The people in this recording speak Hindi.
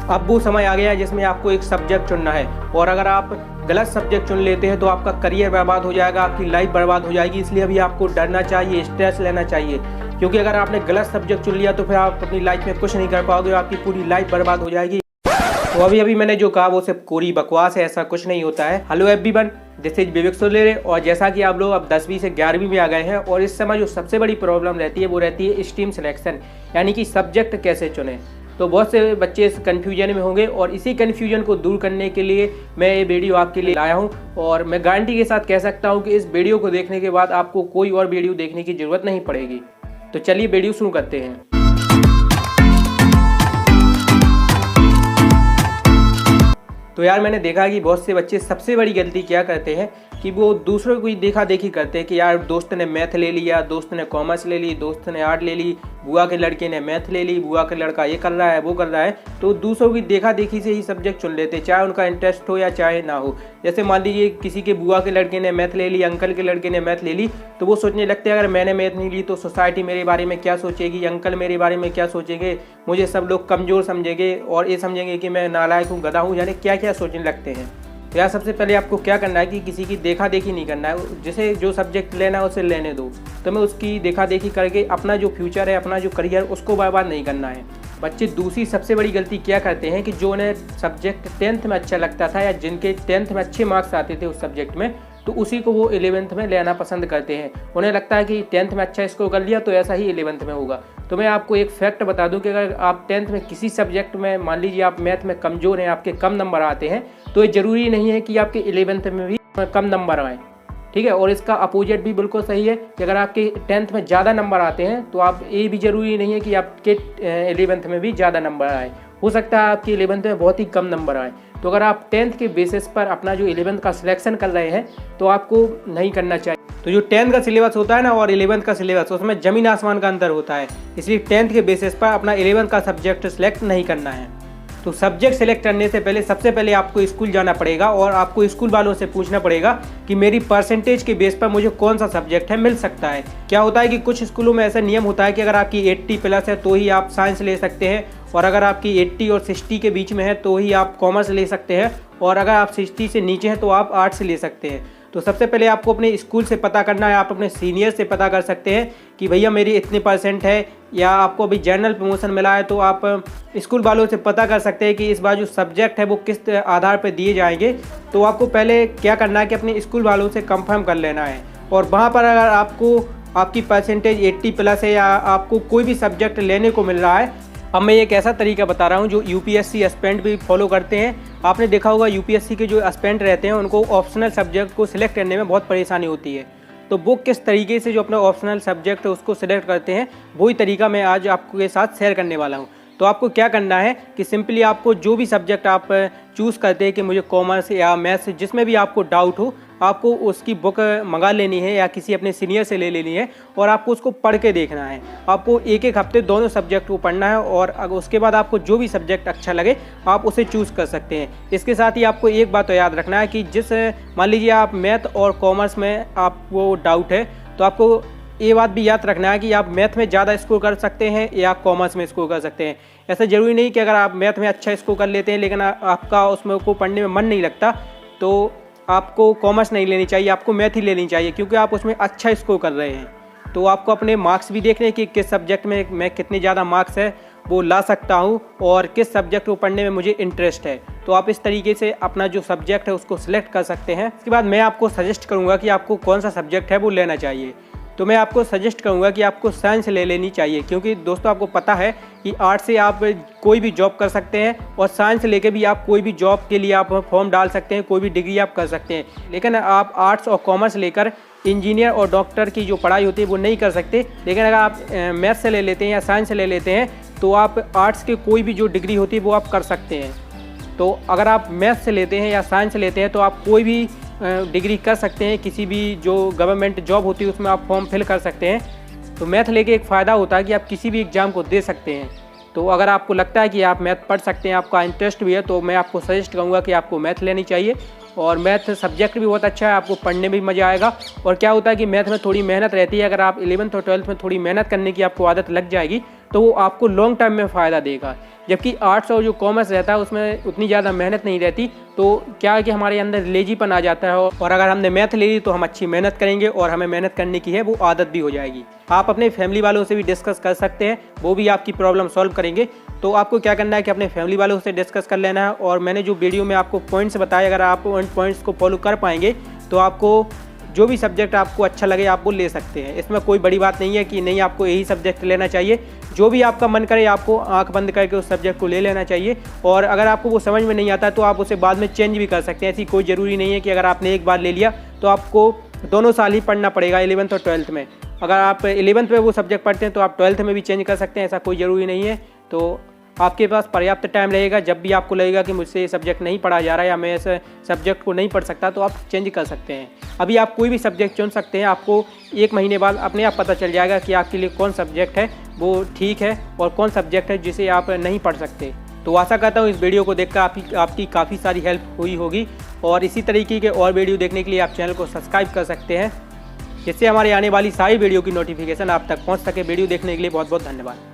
अब वो समय आ गया है जिसमें आपको एक सब्जेक्ट चुनना है, और अगर आप गलत सब्जेक्ट चुन लेते हैं तो आपका करियर बर्बाद हो जाएगा, आपकी लाइफ बर्बाद हो जाएगी। इसलिए अभी आपको डरना चाहिए, स्ट्रेस लेना चाहिए, क्योंकि अगर आपने गलत सब्जेक्ट चुन लिया तो फिर आप अपनी लाइफ में कुछ नहीं कर पाओगे, आपकी पूरी लाइफ बर्बाद हो जाएगी। तो अभी मैंने जो कहा वो सिर्फ कोरी बकवास है, ऐसा कुछ नहीं होता है। हेलो एवरीवन, दिस इज विवेक सोलेरे। और जैसा कि आप लोग अब 10वीं से 11वीं में आ गए हैं, और इस समय जो सबसे बड़ी प्रॉब्लम रहती है वो रहती है स्ट्रीम सिलेक्शन, यानी कि सब्जेक्ट कैसे चुने। तो बहुत से बच्चे इस कन्फ्यूजन में होंगे, और इसी कन्फ्यूजन को दूर करने के लिए मैं ये वीडियो आपके लिए लाया हूँ। और मैं गारंटी के साथ कह सकता हूँ कि इस वीडियो को देखने के बाद आपको कोई और वीडियो देखने की जरूरत नहीं पड़ेगी। तो चलिए वीडियो शुरू करते हैं। तो यार मैंने देखा कि बहुत से बच्चे सबसे बड़ी गलती क्या करते हैं कि वो दूसरों को देखा देखी करते हैं कि यार दोस्त ने मैथ ले लिया, दोस्त ने कॉमर्स ले ली, दोस्त ने आर्ट ले ली, बुआ के लड़के ने मैथ ले ली, बुआ का लड़का ये कर रहा है वो कर रहा है। तो दूसरों की देखा देखी से ही सब्जेक्ट चुन लेते हैं, चाहे उनका इंटरेस्ट हो या चाहे ना हो। जैसे मान लीजिए किसी के बुआ के लड़के ने मैथ ले ली, अंकल के लड़के ने मैथ ले ली, तो वो सोचने लगते हैं अगर मैंने मैथ नहीं ली तो सोसाइटी मेरे बारे में क्या सोचेगी, अंकल मेरे बारे में क्या सोचेंगे, मुझे सब लोग कमज़ोर समझेंगे और ये समझेंगे कि मैं नालायक हूँ, गधा हूँ, यानी क्या क्या सोचने लगते हैं। तो यार सबसे पहले आपको क्या करना है कि किसी की देखा देखी नहीं करना है। जिसे जो सब्जेक्ट लेना है उसे लेने दो, तो मैं उसकी देखा देखी करके अपना जो फ्यूचर है, अपना जो करियर, उसको बर्बाद नहीं करना है। बच्चे दूसरी सबसे बड़ी गलती क्या करते हैं कि जो उन्हें सब्जेक्ट 10th में अच्छा लगता था, या जिनके 10th में अच्छे मार्क्स आते थे उस सब्जेक्ट में, तो उसी को वो 11th में लेना पसंद करते हैं। उन्हें लगता है कि 10th में अच्छा स्कोर कर लिया तो ऐसा ही 11th में होगा। तो मैं आपको एक फैक्ट बता दूं कि अगर आप 10th में किसी सब्जेक्ट में, मान लीजिए आप मैथ में कमज़ोर हैं, आपके कम नंबर आते हैं, तो ये ज़रूरी नहीं है कि आपके 11th में भी कम नंबर आए, ठीक है। और इसका अपोजिट भी बिल्कुल सही है कि अगर आपके 10th में ज़्यादा नंबर आते हैं तो आप ये भी ज़रूरी नहीं है कि आपके 11th में भी ज़्यादा नंबर आए। हो सकता है आपके 11th में बहुत ही कम नंबर आए। तो अगर आप 10th के बेसिस पर अपना जो 11th का सिलेक्शन कर रहे हैं तो आपको नहीं करना चाहिए। तो जो 10th का सिलेबस होता है ना और 11th का सिलेबस, उसमें ज़मीन आसमान का अंतर होता है। इसलिए 10th के बेसिस पर अपना 11th का सब्जेक्ट सिलेक्ट नहीं करना है। तो सब्जेक्ट सेलेक्ट करने से पहले सबसे पहले आपको स्कूल जाना पड़ेगा और आपको स्कूल वालों से पूछना पड़ेगा कि मेरी परसेंटेज के बेस पर मुझे कौन सा सब्जेक्ट है मिल सकता है। क्या होता है कि कुछ स्कूलों में ऐसा नियम होता है कि अगर आपकी 80+ है तो ही आप साइंस ले सकते हैं, और अगर आपकी 80 और 60 के बीच में है तो ही आप कॉमर्स ले सकते हैं, और अगर आप 60 से नीचे हैं तो आप आर्ट्स ले सकते हैं। तो सबसे पहले आपको अपने स्कूल से पता करना है, आप अपने सीनियर से पता कर सकते हैं कि भैया मेरी इतने % है, या आपको अभी जनरल प्रमोशन मिला है तो आप स्कूल वालों से पता कर सकते हैं कि इस बार जो सब्जेक्ट है वो किस आधार पर दिए जाएंगे। तो आपको पहले क्या करना है कि अपने स्कूल वालों से कंफर्म कर लेना है, और वहाँ पर अगर आपकी परसेंटेज 80+ है या आपको कोई भी सब्जेक्ट लेने को मिल रहा है। अब मैं एक ऐसा तरीका बता रहा हूँ जो यूपीएससी एस्पिरेंट भी फॉलो करते हैं। आपने देखा होगा यूपीएससी के जो एस्पिरेंट रहते हैं उनको ऑप्शनल सब्जेक्ट को सिलेक्ट करने में बहुत परेशानी होती है। तो वो किस तरीके से जो अपना ऑप्शनल सब्जेक्ट है उसको सिलेक्ट करते हैं, वही तरीका मैं आज आपके साथ शेयर करने वाला हूँ। तो आपको क्या करना है कि सिंपली आपको जो भी सब्जेक्ट आप चूज़ करते हैं कि मुझे कॉमर्स या मैथ्स, जिसमें भी आपको डाउट हो, आपको उसकी बुक मंगा लेनी है या किसी अपने सीनियर से ले लेनी है, और आपको उसको पढ़ के देखना है। आपको एक एक हफ्ते दोनों सब्जेक्ट को पढ़ना है, और उसके बाद आपको जो भी सब्जेक्ट अच्छा लगे आप उसे चूज़ कर सकते हैं। इसके साथ ही आपको एक बात तो याद रखना है कि मान लीजिए आप मैथ और कॉमर्स में आपको डाउट है, तो आपको ये बात भी याद रखना है कि आप मैथ में ज़्यादा स्कोर कर सकते हैं या कॉमर्स में स्कोर कर सकते हैं। ऐसा ज़रूरी नहीं कि अगर आप मैथ में अच्छा स्कोर कर लेते हैं लेकिन आपका उसमें को पढ़ने में मन नहीं लगता तो आपको कॉमर्स नहीं लेनी चाहिए, आपको मैथ ही लेनी चाहिए, क्योंकि आप उसमें अच्छा स्कोर कर रहे हैं। तो आपको अपने मार्क्स भी देखने कि किस सब्जेक्ट में मैं कितने ज़्यादा मार्क्स है वो ला सकता हूँ, और किस सब्जेक्ट को पढ़ने में मुझे इंटरेस्ट है। तो आप इस तरीके से अपना जो सब्जेक्ट है उसको सिलेक्ट कर सकते हैं। इसके बाद मैं आपको सजेस्ट करूँगा कि आपको कौन सा सब्जेक्ट है वो लेना चाहिए। तो मैं आपको सजेस्ट करूंगा कि आपको साइंस ले लेनी चाहिए, क्योंकि दोस्तों आपको पता है कि आर्ट्स से आप कोई भी जॉब कर सकते हैं, और साइंस लेके भी आप कोई भी जॉब के लिए आप फॉर्म डाल सकते हैं, कोई भी डिग्री आप कर सकते हैं। लेकिन आप आर्ट्स और कॉमर्स लेकर इंजीनियर और डॉक्टर की जो पढ़ाई होती है वो नहीं कर सकते। लेकिन अगर आप मैथ्स से ले लेते हैं या साइंस से ले लेते हैं तो आप आर्ट्स के कोई भी जो डिग्री होती है वो आप कर सकते हैं। तो अगर आप मैथ्स से लेते हैं या साइंस से लेते हैं तो आप कोई भी डिग्री कर सकते हैं, किसी भी जो गवर्नमेंट जॉब होती है उसमें आप फॉर्म फिल कर सकते हैं। तो मैथ लेके एक फ़ायदा होता है कि आप किसी भी एग्ज़ाम को दे सकते हैं। तो अगर आपको लगता है कि आप मैथ पढ़ सकते हैं, आपका इंटरेस्ट भी है, तो मैं आपको सजेस्ट करूँगा कि आपको मैथ लेनी चाहिए। और मैथ सब्जेक्ट भी बहुत अच्छा है, आपको पढ़ने में भी मज़ा आएगा। और क्या होता है कि मैथ में थोड़ी मेहनत रहती है, अगर आप 11th और 12th में थोड़ी मेहनत करने की आपको आदत लग जाएगी तो वो आपको लॉन्ग टाइम में फ़ायदा देगा। जबकि आर्ट्स और जो कॉमर्स रहता है उसमें उतनी ज़्यादा मेहनत नहीं रहती, तो क्या है कि हमारे अंदर लेजीपन आ जाता है, और अगर हमने मैथ ले ली तो हम अच्छी मेहनत करेंगे और हमें मेहनत करने की है वो आदत भी हो जाएगी। आप अपने फैमिली वालों से भी डिस्कस कर सकते हैं, वो भी आपकी प्रॉब्लम सॉल्व करेंगे। तो आपको क्या करना है कि अपने फैमिली वालों से डिस्कस कर लेना है, और मैंने जो वीडियो में आपको पॉइंट्स बताए, अगर आप उन पॉइंट्स को फॉलो कर पाएंगे तो आपको जो भी सब्जेक्ट आपको अच्छा लगे आप वो ले सकते हैं। इसमें कोई बड़ी बात नहीं है कि नहीं आपको यही सब्जेक्ट लेना चाहिए, जो भी आपका मन करे आपको आंख बंद करके उस सब्जेक्ट को ले लेना चाहिए। और अगर आपको वो समझ में नहीं आता तो आप उसे बाद में चेंज भी कर सकते हैं। ऐसी कोई ज़रूरी नहीं है कि अगर आपने एक बार ले लिया तो आपको दोनों साल ही पढ़ना पड़ेगा, 11th और 12th में। अगर आप 11th में वो सब्जेक्ट पढ़ते हैं तो आप 12th में भी चेंज कर सकते हैं, ऐसा कोई ज़रूरी नहीं है। तो आपके पास पर्याप्त टाइम रहेगा, जब भी आपको लगेगा कि मुझसे ये सब्जेक्ट नहीं पढ़ा जा रहा है या मैं इस सब्जेक्ट को नहीं पढ़ सकता तो आप चेंज कर सकते हैं। अभी आप कोई भी सब्जेक्ट चुन सकते हैं, आपको 1 महीने बाद अपने आप पता चल जाएगा कि आपके लिए कौन सब्जेक्ट है वो ठीक है और कौन सब्जेक्ट है जिसे आप नहीं पढ़ सकते। तो आशा करता हूँ इस वीडियो को देखकर आपकी काफ़ी सारी हेल्प हुई होगी, और इसी तरीके के और वीडियो देखने के लिए आप चैनल को सब्सक्राइब कर सकते हैं, जिससे हमारे आने वाली सारी वीडियो की नोटिफिकेशन आप तक पहुँच सके। वीडियो देखने के लिए बहुत बहुत धन्यवाद।